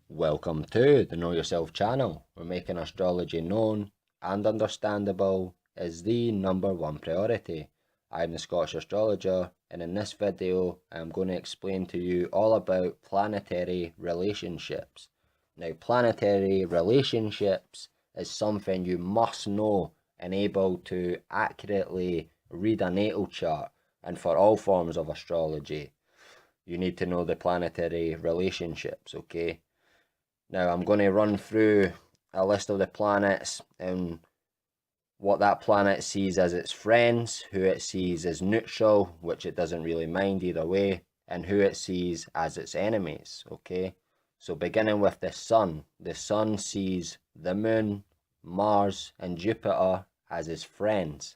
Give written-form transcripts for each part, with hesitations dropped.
Welcome to the Know Yourself channel. We're making astrology known and understandable as the #1 priority. I'm the Scottish Astrologer, and in this video I'm going to explain to you all about planetary relationships. Now, planetary relationships is something you must know and able to accurately read a natal chart, and for all forms of astrology you need to know the planetary relationships, okay? Now I'm going to run through a list of the planets and what that planet sees as its friends, who it sees as neutral, which it doesn't really mind either way, and who it sees as its enemies, okay? So beginning with the sun sees the moon, Mars and Jupiter as his friends.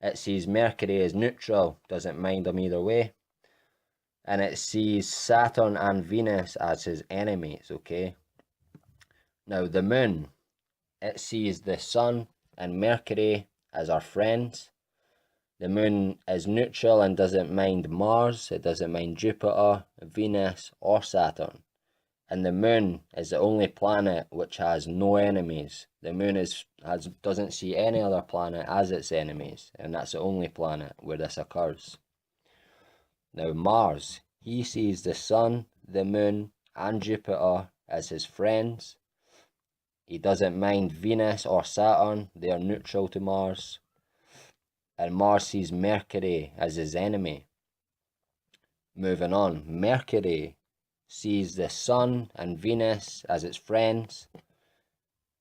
It sees Mercury as neutral, doesn't mind them either way. And it sees Saturn and Venus as his enemies, okay? Now the moon, it sees the sun and Mercury as our friends. The moon is neutral and doesn't mind Mars, it doesn't mind Jupiter, Venus or Saturn. And the moon is the only planet which has no enemies. The moon doesn't see any other planet as its enemies, and that's the only planet where this occurs. Now Mars, he sees the sun, the moon and Jupiter as his friends. He doesn't mind Venus or Saturn, they are neutral to Mars. And Mars sees Mercury as his enemy. Moving on, Mercury sees the sun and Venus as its friends.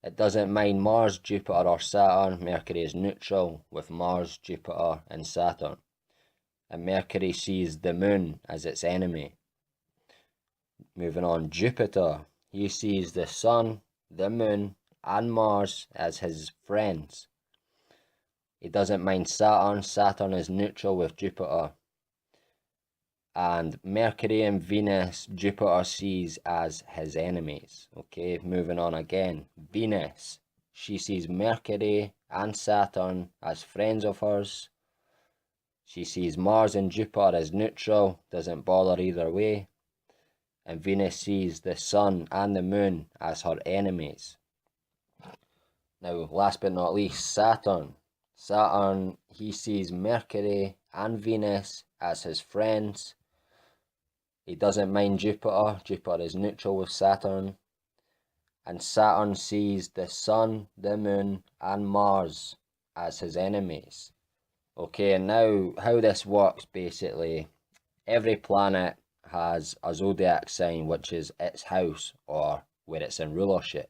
It doesn't mind Mars, Jupiter or Saturn. Mercury is neutral with Mars, Jupiter and Saturn. And Mercury sees the moon as its enemy. Moving on, Jupiter, he sees the sun, the moon and Mars as his friends. He doesn't mind Saturn. Saturn is neutral with Jupiter. And Mercury and Venus, Jupiter sees as his enemies. Okay, moving on again. Venus, she sees Mercury and Saturn as friends of hers. She sees Mars and Jupiter as neutral, doesn't bother either way. And Venus sees the sun and the moon as her enemies. Now, last but not least, Saturn. Saturn, he sees Mercury and Venus as his friends. He doesn't mind Jupiter. Jupiter is neutral with Saturn. And Saturn sees the sun, the moon and Mars as his enemies. Okay, and now how this works basically, every planet has a zodiac sign which is its house or where it's in rulership.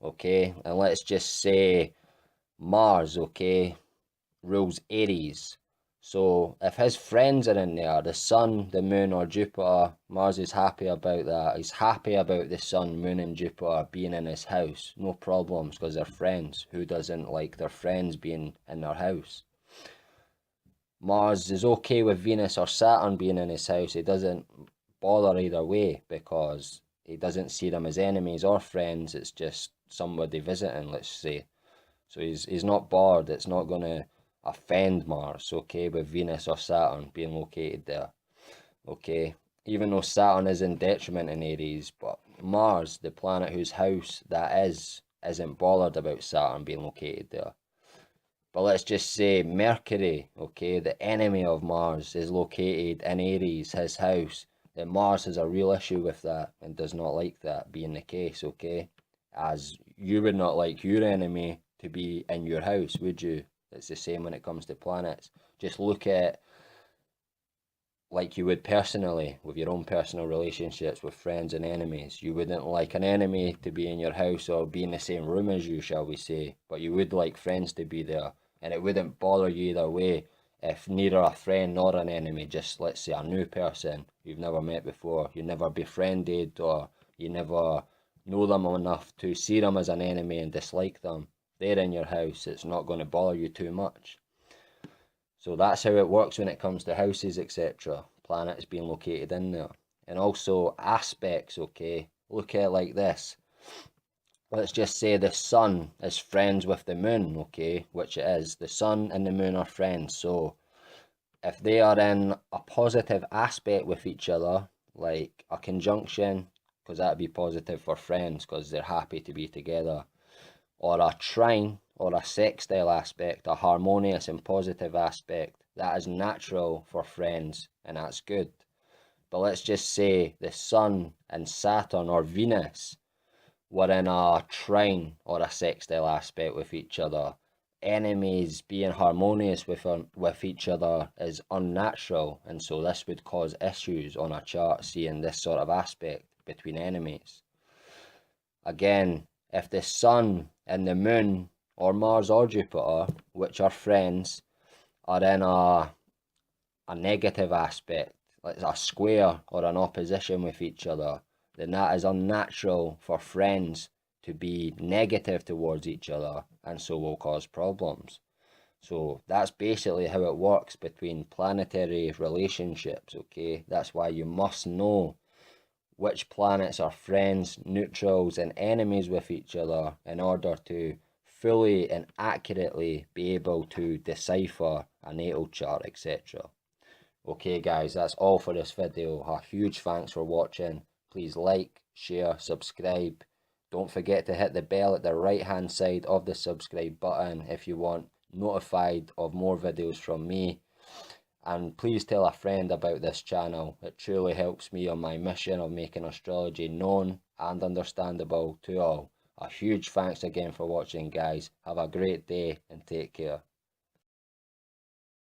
Okay, and let's just say Mars, okay, rules Aries. So if his friends are in there, the sun, the moon or Jupiter, Mars is happy about that. He's happy about the sun, moon and Jupiter being in his house. No problems because they're friends. Who doesn't like their friends being in their house? Mars is okay with Venus or Saturn being in his house. He doesn't bother either way because he doesn't see them as enemies or friends. It's just somebody visiting, let's say. So he's not bored. It's not going to offend Mars, okay, with Venus or Saturn being located there. Okay, even though Saturn is in detriment in Aries, but Mars, the planet whose house that isn't bothered about Saturn being located there. But let's just say Mercury, okay, the enemy of Mars, is located in Aries, his house. Then Mars has a real issue with that and does not like that being the case, okay? As you would not like your enemy to be in your house, would you? It's the same when it comes to planets. Just look at like you would personally, with your own personal relationships with friends and enemies. You wouldn't like an enemy to be in your house or be in the same room as you, shall we say, but you would like friends to be there, and it wouldn't bother you either way if neither a friend nor an enemy, just let's say a new person you've never met before, you never befriended or you never know them enough to see them as an enemy and dislike them, they're in your house, it's not going to bother you too much. So that's how it works when it comes to houses, etc. Planets being located in there. And also aspects, okay? Look at it like this. Let's just say the sun is friends with the moon, okay? Which it is. The sun and the moon are friends. So if they are in a positive aspect with each other, like a conjunction, because that would be positive for friends because they're happy to be together. Or a trine or a sextile aspect, a harmonious and positive aspect, that is natural for friends and that's good. But let's just say the Sun and Saturn or Venus were in a trine or a sextile aspect with each other. Enemies being harmonious with each other is unnatural, and so this would cause issues on a chart seeing this sort of aspect between enemies. Again, if the Sun and the Moon, or Mars or Jupiter, which are friends, are in a negative aspect, like a square or an opposition with each other, then that is unnatural for friends to be negative towards each other, and so will cause problems. So that's basically how it works between planetary relationships, okay? That's why you must know which planets are friends, neutrals, and enemies with each other in order to fully and accurately be able to decipher a natal chart, etc. Okay guys, that's all for this video. A huge thanks for watching. Please like, share, subscribe. Don't forget to hit the bell at the right hand side of the subscribe button if you want notified of more videos from me. And please tell a friend about this channel. It truly helps me on my mission of making astrology known and understandable to all. A huge thanks again for watching guys. Have a great day and take care.